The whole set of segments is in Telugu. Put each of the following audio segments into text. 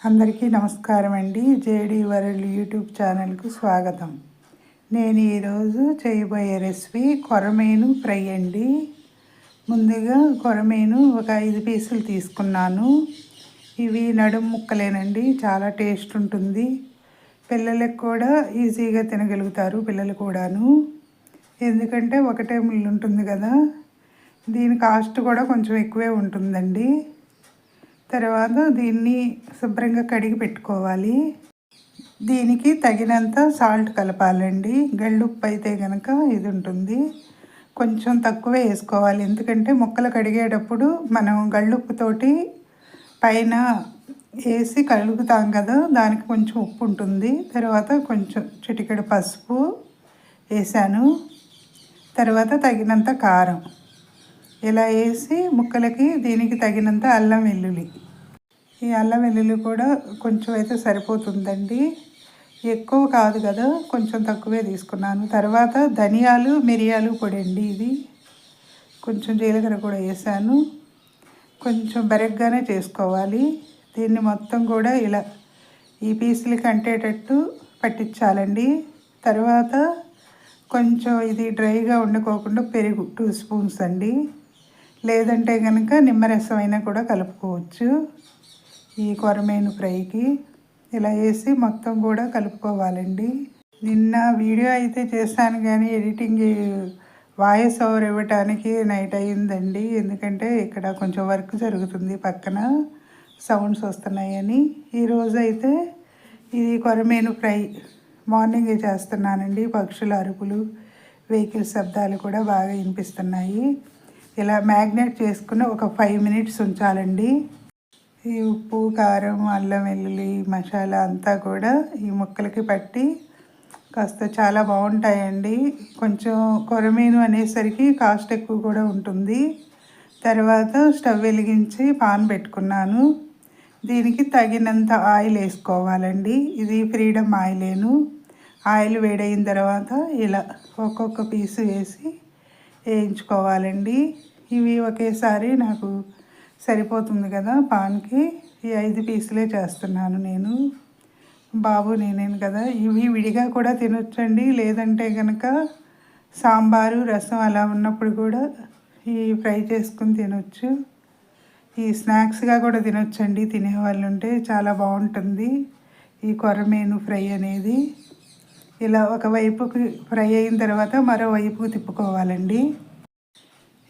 అందరికీ నమస్కారం అండి. జేడి వరల్డ్ యూట్యూబ్ ఛానల్కు స్వాగతం. నేను ఈరోజు చేయబోయే రెసిపీ కొరమీను ఫ్రై అండి. ముందుగా కొరమీను ఒక 5 పీసులు తీసుకున్నాను. ఇవి నడుము ముక్కలేనండి, చాలా టేస్ట్ ఉంటుంది. పిల్లలకు కూడా ఈజీగా తినగలుగుతారు, పిల్లలు కూడాను. ఎందుకంటే ఒకటే ముళ్ళు ఉంటుంది కదా, దీని కాస్ట్ కూడా కొంచెం ఎక్కువే ఉంటుందండి. తర్వాత దీన్ని శుభ్రంగా కడిగి పెట్టుకోవాలి. దీనికి తగినంత సాల్ట్ కలపాలండి. గళ్ళుప్పు అయితే కనుక ఇది ఉంటుంది, కొంచెం తక్కువే వేసుకోవాలి. ఎందుకంటే ముక్కలు కడిగేటప్పుడు మనం గళ్ళుప్పుతోటి పైన వేసి కలుగుతాం కదా, దానికి కొంచెం ఉప్పు ఉంటుంది. తర్వాత కొంచెం చిటికెడు పసుపు వేసాను. తర్వాత తగినంత కారం ఇలా వేసి ముక్కలకి దీనికి తగినంత అల్లం వెల్లుల్లి, ఈ అల్లం వెల్లుల్లి కూడా కొంచెం అయితే సరిపోతుందండి, ఎక్కువ కాదు కదా, కొంచెం తక్కువే తీసుకున్నాను. తర్వాత ధనియాలు మిరియాలు పొడి అండి, ఇది కొంచెం జీలకర్ర కూడా వేసాను. కొంచెం బెరగ్గానే చేసుకోవాలి. దీన్ని మొత్తం కూడా ఇలా ఈ పీసులకి అంటేటట్టు పట్టించాలండి. తర్వాత కొంచెం ఇది డ్రైగా వండుకోకుండా పెరుగు 2 స్పూన్స్ అండి, లేదంటే కనుక నిమ్మరసం అయినా కూడా కలుపుకోవచ్చు. ఈ కొరమీను ఫ్రైకి ఇలా వేసి మొత్తం కూడా కలుపుకోవాలండి. నిన్న వీడియో అయితే చేశాను కానీ ఎడిటింగ్ వాయిస్ ఓవర్ ఇవ్వటానికి నైట్ అయ్యిందండి. ఎందుకంటే ఇక్కడ కొంచెం వర్క్ జరుగుతుంది, పక్కన సౌండ్స్ వస్తున్నాయని. ఈరోజు అయితే ఇది కొరమీను ఫ్రై మార్నింగే చేస్తున్నానండి. పక్షుల అరుపులు, వెహికల్ శబ్దాలు కూడా బాగా వినిపిస్తున్నాయి. ఇలా మ్యాగ్నేట్ చేసుకుని ఒక 5 మినిట్స్ ఉంచాలండి. ఈ ఉప్పు కారం అల్లం వెల్లుల్లి మసాలా అంతా కూడా ఈ ముక్కలకి పట్టి కాస్త చాలా బాగుంటాయండి. కొంచెం కొరమీను అనేసరికి కాస్ట్ ఎక్కువ కూడా ఉంటుంది. తర్వాత స్టవ్ వెలిగించి పాన్ పెట్టుకున్నాను. దీనికి తగినంత ఆయిల్ వేసుకోవాలండి. ఇది ఫ్రీడమ్ ఆయిలేను. ఆయిల్ వేడైన తర్వాత ఇలా ఒక్కొక్క పీసు వేసి వేయించుకోవాలండి. ఇవి ఒకేసారి నాకు సరిపోతుంది కదా పాన్కి. ఈ 5 పీసులే చేస్తున్నాను నేను, బాబు నేనేను కదా. ఇవి విడిగా కూడా తినొచ్చండి, లేదంటే కనుక సాంబారు రసం అలా ఉన్నప్పుడు కూడా ఈ ఫ్రై చేసుకుని తినొచ్చు. ఈ స్నాక్స్గా కూడా తినొచ్చండి, తినేవాళ్ళు ఉంటే చాలా బాగుంటుంది ఈ కొరమీను ఫ్రై అనేది. ఇలా ఒకవైపుకి ఫ్రై అయిన తర్వాత మరోవైపుకు తిప్పుకోవాలండి.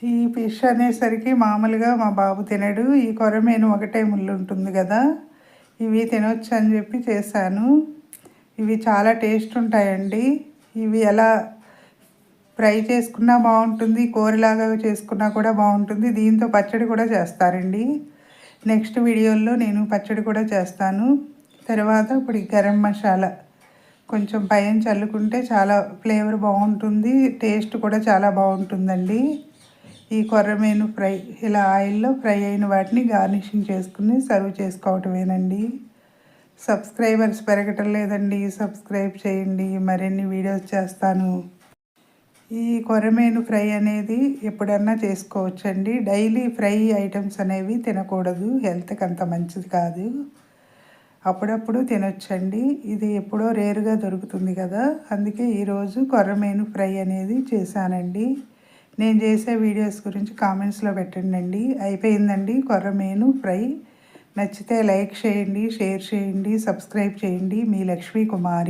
ఈ ఫిష్ అనేసరికి మామూలుగా మా బాబు తినడు. ఈ కొరమీను ఒకటే ముళ్ళు ఉంటుంది కదా, ఇవి తినొచ్చు అని చెప్పి చేశాను. ఇవి చాలా టేస్ట్ ఉంటాయండి. ఇవి ఎలా ఫ్రై చేసుకున్నా బాగుంటుంది, కూరలాగా చేసుకున్నా కూడా బాగుంటుంది. దీంతో పచ్చడి కూడా చేస్తారండి. నెక్స్ట్ వీడియోలో నేను పచ్చడి కూడా చేస్తాను. తర్వాత ఇప్పుడు గరం మసాలా కొంచెం పైన చల్లుకుంటే చాలా ఫ్లేవర్ బాగుంటుంది, టేస్ట్ కూడా చాలా బాగుంటుందండి. ఈ కొర్రమీను ఫ్రై ఇలా ఆయిల్లో ఫ్రై అయిన వాటిని గార్నిషింగ్ చేసుకుని సర్వ్ చేసుకోవటమేనండి. సబ్స్క్రైబర్స్ పెరగటం లేదండి, సబ్స్క్రైబ్ చేయండి, మరిన్ని వీడియోస్ చేస్తాను. ఈ కొర్రమీను ఫ్రై అనేది ఎప్పుడన్నా చేసుకోవచ్చండి. డైలీ ఫ్రై ఐటమ్స్ అనేవి తినకూడదు, హెల్త్కి అంత మంచిది కాదు. అప్పుడప్పుడు తినొచ్చండి. ఇది ఎప్పుడో రేరుగా దొరుకుతుంది కదా, అందుకే ఈరోజు కొర్రమీను ఫ్రై అనేది చేశానండి. నేను చేసే వీడియోస్ గురించి కామెంట్స్లో పెట్టండి. అయిపోయిందండి కొర్రమీను ఫ్రై. నచ్చితే లైక్ చేయండి, షేర్ చేయండి, సబ్స్క్రైబ్ చేయండి. మీ లక్ష్మీ కుమారి.